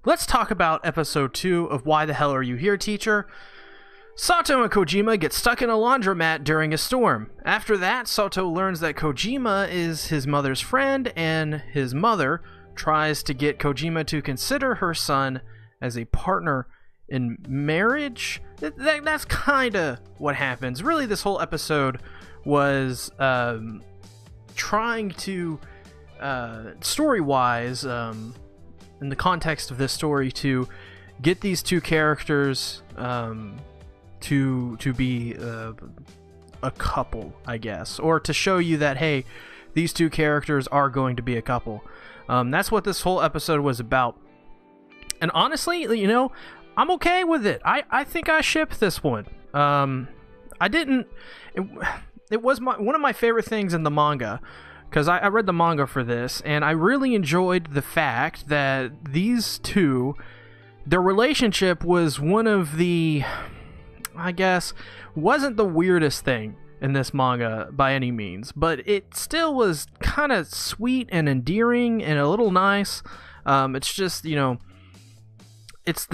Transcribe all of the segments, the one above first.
Let's talk about episode 2 of Why the Hell Are You Here, Teacher? Sato and Kojima get stuck in a laundromat during a storm. After that, Sato learns that Kojima is his mother's friend, and his mother tries to get Kojima to consider her son as a partner in marriage. That's kind of what happens. Really, this whole episode was trying to, story-wise, in the context of this story, to get these two characters to be a couple, I guess, or to show you that, hey, these two characters are going to be a couple. That's what this whole episode was about. And honestly, you know, I'm okay with it. I think I shipped this one. It was one of my favorite things in the manga, because I read the manga for this, and I really enjoyed the fact that these two, their relationship was one of the, I guess, wasn't the weirdest thing in this manga by any means, but it still was kind of sweet and endearing and a little nice. It's just, you know, it's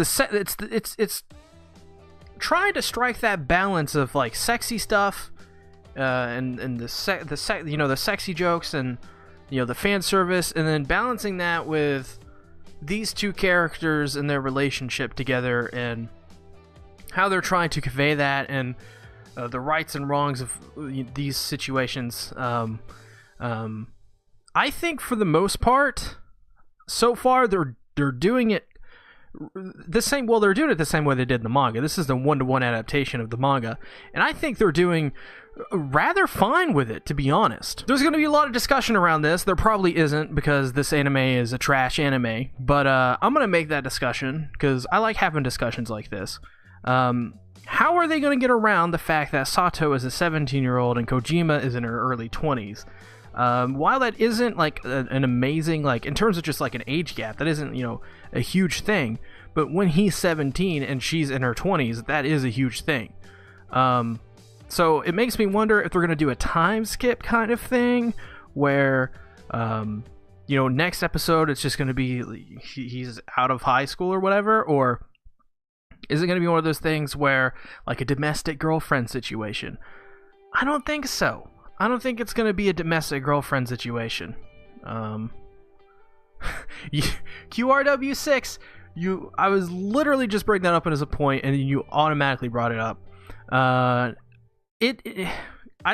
trying to strike that balance of like sexy stuff, and the sexy jokes, and you know, the fan service, and then balancing that with these two characters and their relationship together and how they're trying to convey that, and the rights and wrongs of these situations. I think for the most part, so far they're doing it the same. Well, they're doing it the same way they did in the manga. This is the 1-to-1 adaptation of the manga, and I think they're doing rather fine with it, to be honest. There's going to be a lot of discussion around this. There probably isn't, because this anime is a trash anime, but I'm going to make that discussion because I like having discussions like this. How are they going to get around the fact that Sato is a 17-year-old and Kojima is in her early 20s? While that isn't like an amazing, like in terms of just like an age gap, that isn't, you know, a huge thing, but when he's 17 and she's in her 20s, that is a huge thing. So it makes me wonder if they're going to do a time skip kind of thing where, you know, next episode it's just going to be he's out of high school or whatever, or is it going to be one of those things where, like a domestic girlfriend situation? I don't think so. I don't think it's going to be a domestic girlfriend situation. QRW6, I was literally just bringing that up as a point, and you automatically brought it up. I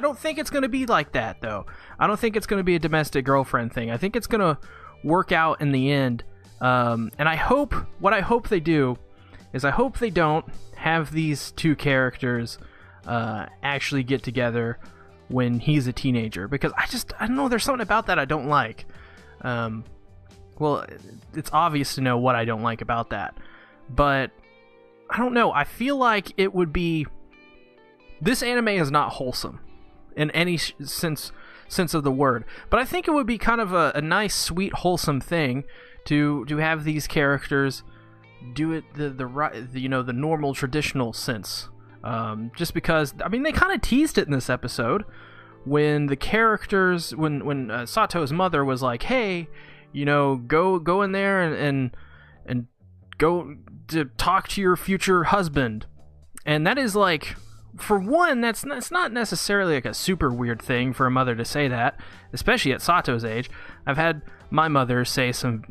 don't think it's going to be like that, though. I don't think it's going to be a domestic girlfriend thing. I think it's going to work out in the end. And what I hope they do is I hope they don't have these two characters actually get together when he's a teenager, because I don't know, there's something about that I don't like. Well, it's obvious to know what I don't like about that, but I don't know, I feel like it would be, this anime is not wholesome in any sense of the word, but I think it would be kind of a nice, sweet, wholesome thing to have these characters do it the normal, traditional sense. Just because, I mean, they kind of teased it in this episode when the characters, when Sato's mother was like, hey, you know, go in there and go to talk to your future husband. And that is like, for one, that's not necessarily like a super weird thing for a mother to say that, especially at Sato's age. I've had my mother say some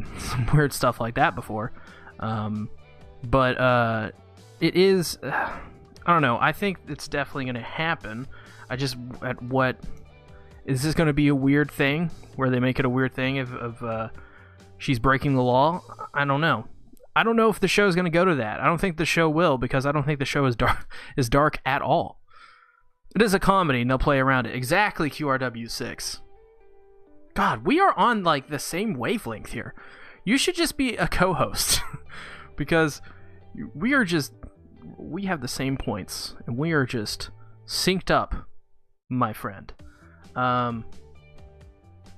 weird stuff like that before. But it is, I don't know, I think it's definitely going to happen. Is this going to be a weird thing where they make it a weird thing of she's breaking the law? I don't know. I don't know if the show is going to go to that. I don't think the show will, because I don't think the show is dark at all. It is a comedy, and they'll play around it. Exactly, QRW6. God, we are on like the same wavelength here. You should just be a co-host because we have the same points, and we are just synced up, my friend. Yeah,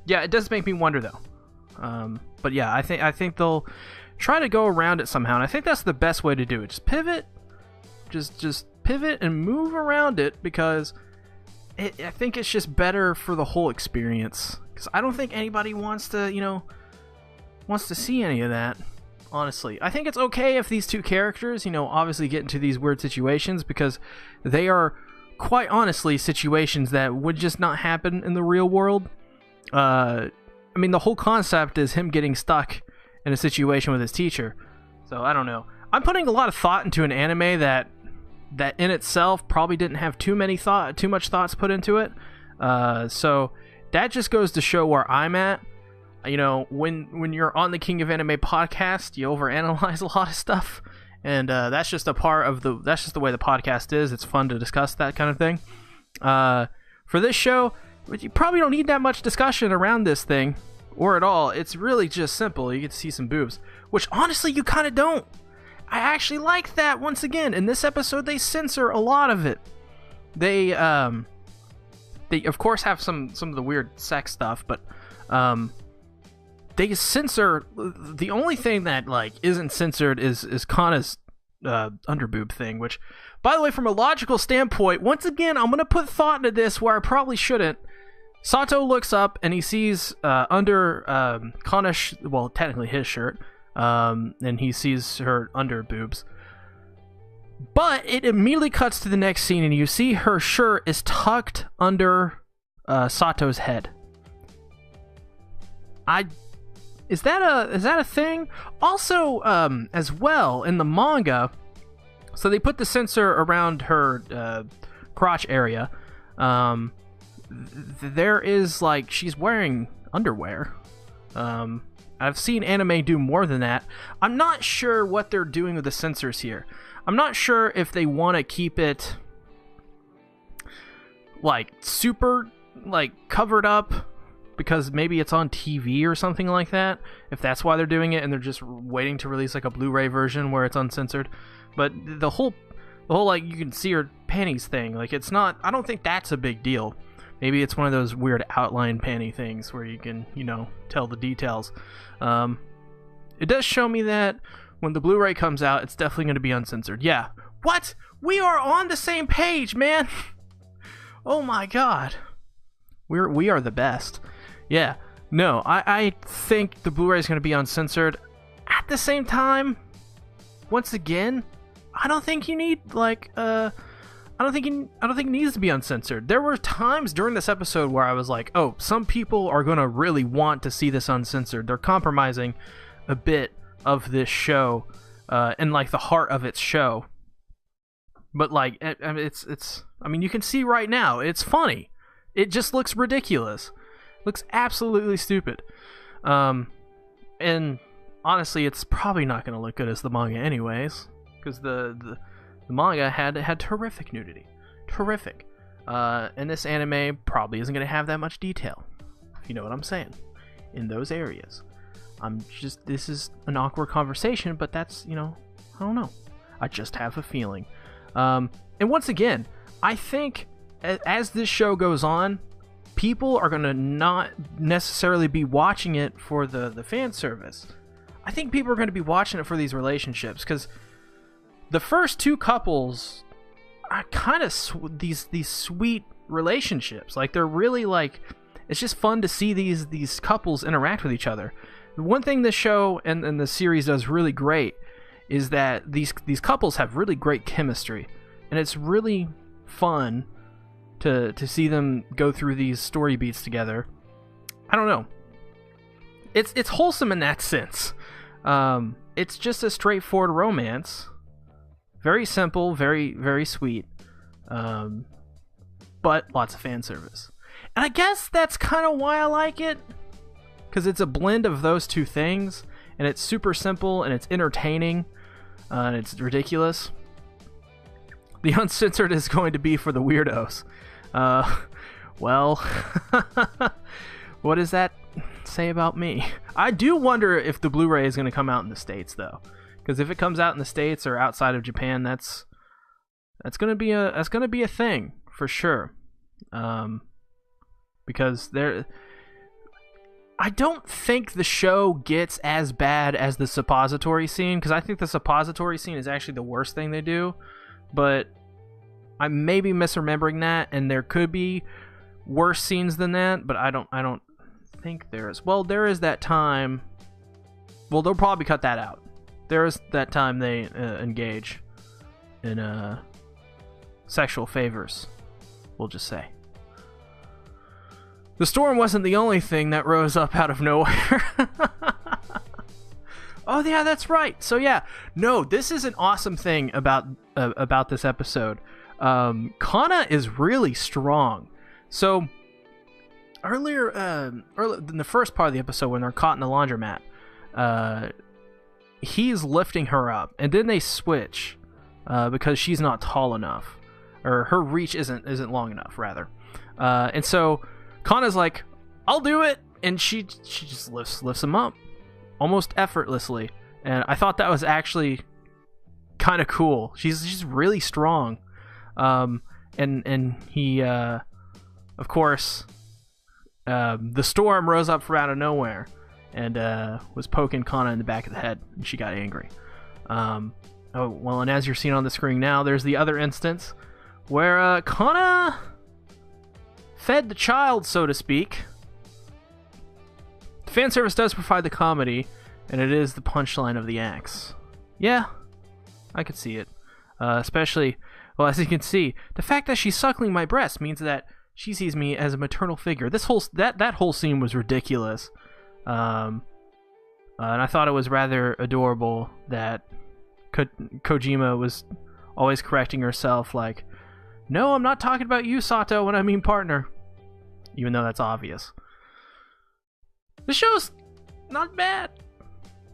it does make me wonder though. But yeah, I think they'll try to go around it somehow, and I think that's the best way to do it. Just pivot, just pivot and move around it, because I think it's just better for the whole experience. Because I don't think anybody wants to see any of that. honestly. I think it's okay if these two characters, you know, obviously get into these weird situations, because they are, quite honestly, situations that would just not happen in the real world. I mean, the whole concept is him getting stuck in a situation with his teacher. So, I don't know. I'm putting a lot of thought into an anime that in itself probably didn't have too much thoughts put into it. So, that just goes to show where I'm at. You know, when you're on the King of Anime podcast, you overanalyze a lot of stuff, and that's just the way the podcast is. It's fun to discuss that kind of thing. For this show, you probably don't need that much discussion around this thing, or at all. It's really just simple. You get to see some boobs, which honestly you kind of don't. I actually like that. Once again, in this episode, they censor a lot of it. They of course have some of the weird sex stuff, but they censor. The only thing that like isn't censored is Kana's underboob thing, which, by the way, from a logical standpoint, once again, I'm gonna put thought into this where I probably shouldn't. Sato looks up and he sees under Kana's, well, technically his shirt, and he sees her under boobs. But it immediately cuts to the next scene, and you see her shirt is tucked under Sato's head. Is that a thing? Also, as well, in the manga, so they put the censor around her crotch area. There is, like, she's wearing underwear. I've seen anime do more than that. I'm not sure what they're doing with the censors here. I'm not sure if they want to keep it, like, super, like, covered up, because maybe it's on TV or something like that, if that's why they're doing it, and they're just waiting to release like a Blu-ray version where it's uncensored. But the whole like, you can see her panties thing, like, it's not, I don't think that's a big deal. Maybe it's one of those weird outline panty things where you can, you know, tell the details. It does show me that when the Blu-ray comes out, it's definitely going to be uncensored. Yeah. What? We are on the same page, man. Oh my god. We are the best. Yeah, no, I think the Blu-ray is going to be uncensored. At the same time, once again, I don't think you need, like, I don't think it needs to be uncensored. There were times during this episode where I was like, oh, some people are going to really want to see this uncensored. They're compromising a bit of this show, and like the heart of its show. But like, it's I mean, you can see right now, it's funny. It just looks ridiculous. Looks absolutely stupid. And honestly, it's probably not going to look good as the manga anyways, because the manga had terrific nudity. Terrific. And this anime probably isn't going to have that much detail, if you know what I'm saying, in those areas. This is an awkward conversation, but that's, you know, I don't know. I just have a feeling. And once again, I think as this show goes on, people are going to not necessarily be watching it for the fan service. I think people are going to be watching it for these relationships, because the first two couples are kind of these sweet relationships. Like, they're really, like, it's just fun to see these couples interact with each other. The one thing this show and the series does really great is that these couples have really great chemistry, and it's really fun to see them go through these story beats together. I don't know. It's wholesome in that sense. It's just a straightforward romance. Very simple, very, very sweet. But lots of fan service. And I guess that's kind of why I like it, because it's a blend of those two things, and it's super simple, and it's entertaining, and it's ridiculous. The uncensored is going to be for the weirdos. Well, what does that say about me? I do wonder if the Blu-ray is going to come out in the States, though, because if it comes out in the States or outside of Japan, that's going to be a thing for sure. Because I don't think the show gets as bad as the suppository scene, because I think the suppository scene is actually the worst thing they do, but I may be misremembering that, and there could be worse scenes than that, but I don't think there is. Well, there is that time. Well, they'll probably cut that out. There's that time they engage in sexual favors, we'll just say. The storm wasn't the only thing that rose up out of nowhere. Oh yeah, that's right. So yeah, no, this is an awesome thing about this episode. Kana is really strong. So earlier in the first part of the episode, when they're caught in the laundromat, he's lifting her up, and then they switch because she's not tall enough, or her reach isn't long enough, rather. And so Kana's like, "I'll do it," and she just lifts him up almost effortlessly, and I thought that was actually kind of cool. She's really strong, and he of course, the storm rose up from out of nowhere and was poking Kana in the back of the head, and she got angry. And as you're seeing on the screen now, there's the other instance where Kana fed the child, so to speak. Fanservice does provide the comedy, and it is the punchline of the acts. Yeah, I could see it. Especially, well, as you can see, the fact that she's suckling my breast means that she sees me as a maternal figure. That whole scene was ridiculous. And I thought it was rather adorable that Kojima was always correcting herself, like, "No, I'm not talking about you, Sato, when I mean partner." Even though that's obvious. The show's not bad.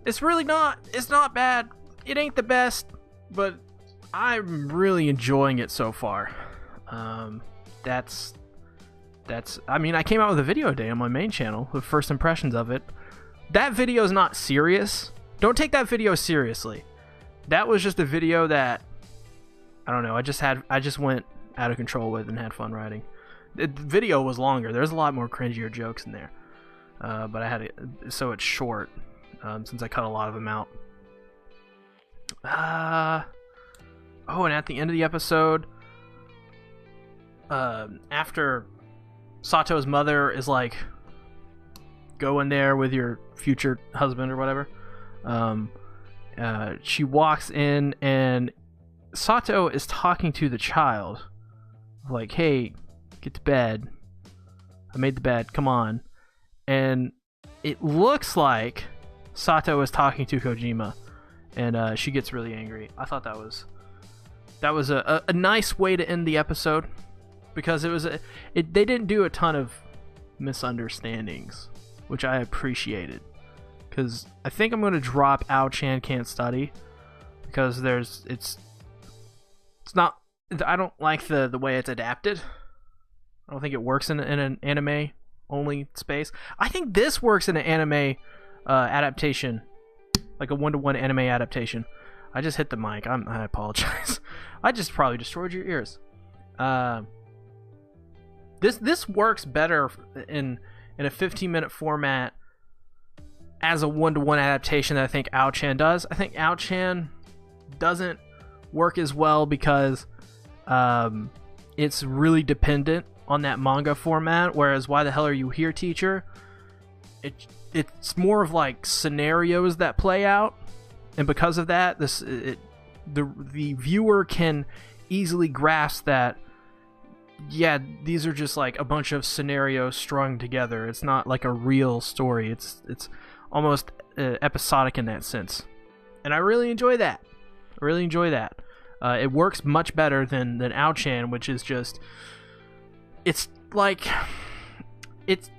It's really not. It's not bad. It ain't the best, but I'm really enjoying it so far. That's. I mean, I came out with a video today on my main channel with first impressions of it. That video is not serious. Don't take that video seriously. That was just a video that, I don't know, I just went out of control with and had fun writing. The video was longer. There's a lot more cringier jokes in there. But I had it, so it's short, since I cut a lot of them out. Oh, and at the end of the episode, after Sato's mother is like, "Go in there with your future husband," or whatever, she walks in, and Sato is talking to the child, like, "Hey, get to bed. I made the bed. Come on." And it looks like Sato is talking to Kojima, and she gets really angry. I thought that was a nice way to end the episode, because they didn't do a ton of misunderstandings, which I appreciated. Because I think I'm going to drop Ao-chan Can't Study, because it's not, I don't like the way it's adapted. I don't think it works in an anime only space. I think this works in an anime adaptation, like a 1-to-1 anime adaptation. I just hit the mic. I apologize. I just probably destroyed your ears. This works better in a 15-minute format as a 1-to-1 adaptation that I think Ao-chan does. I think Ao-chan doesn't work as well because it's really dependent on that manga format, whereas Why the Hell Are You Here, Teacher? It's more of like scenarios that play out, and because of that, the viewer can easily grasp that, yeah, these are just like a bunch of scenarios strung together. It's not like a real story. It's almost episodic in that sense, and I really enjoy that. It works much better than Ao-chan, which is just, it's like, it's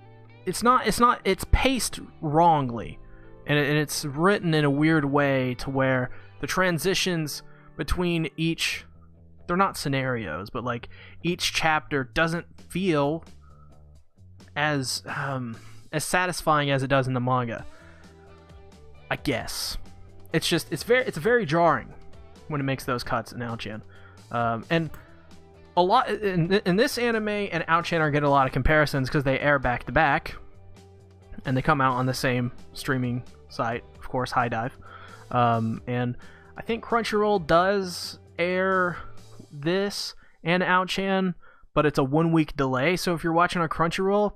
paced wrongly, and it's written in a weird way to where the transitions between each, they're not scenarios, but like each chapter doesn't feel as satisfying as it does in the manga. I guess it's very jarring when it makes those cuts in Ao-chan, and a lot in this anime and Ao-chan are getting a lot of comparisons because they air back to back, and they come out on the same streaming site, of course, High Dive. And I think Crunchyroll does air this and Ao-chan, but it's a 1-week delay. So if you're watching on Crunchyroll,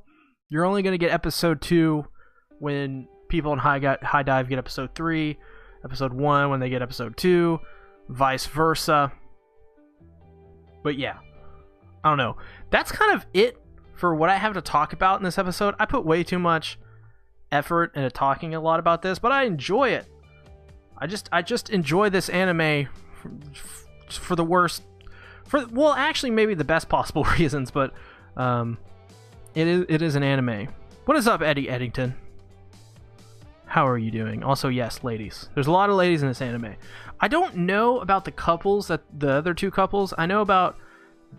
you're only going to get episode 2 when people in High Dive get episode 3, episode 1 when they get episode 2, vice versa. But yeah, I don't know. That's kind of it for what I have to talk about in this episode. I put way too much effort into talking a lot about this, but I enjoy it. I just enjoy this anime for the worst, well, actually maybe the best possible reasons, but it is an anime. What is up, Eddie Eddington? How are you doing? Also, yes, ladies. There's a lot of ladies in this anime. I don't know about the couples, that the other two couples. I know about,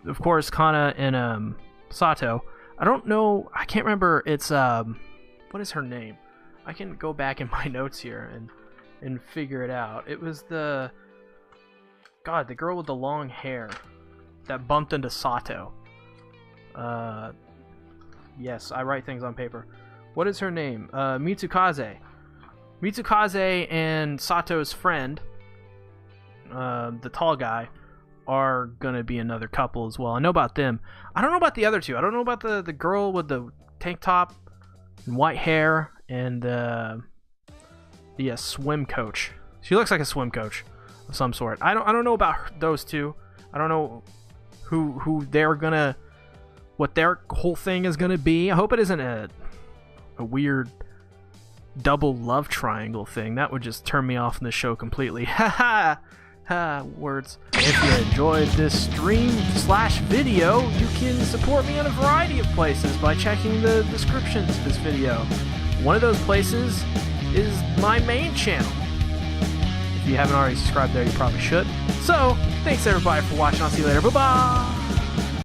of course, Kana and Sato. I don't know. I can't remember. It's what is her name? I can go back in my notes here and figure it out. It was the girl with the long hair that bumped into Sato. Yes, I write things on paper. What is her name? Mitsukaze. Mitsukaze and Sato's friend, the tall guy, are gonna be another couple as well. I know about them. I don't know about the other two. I don't know about the girl with the tank top and white hair and the swim coach. She looks like a swim coach of some sort. I don't know about those two. I don't know who they're gonna, what their whole thing is gonna be. I hope it isn't a weird double love triangle thing. That would just turn me off in the show completely. Ha ha words. If you enjoyed this stream/video, you can support me in a variety of places by checking the descriptions of this video. One of those places is my main channel. If you haven't already subscribed there, you probably should. So, thanks everybody for watching. I'll see you later. Bye-bye!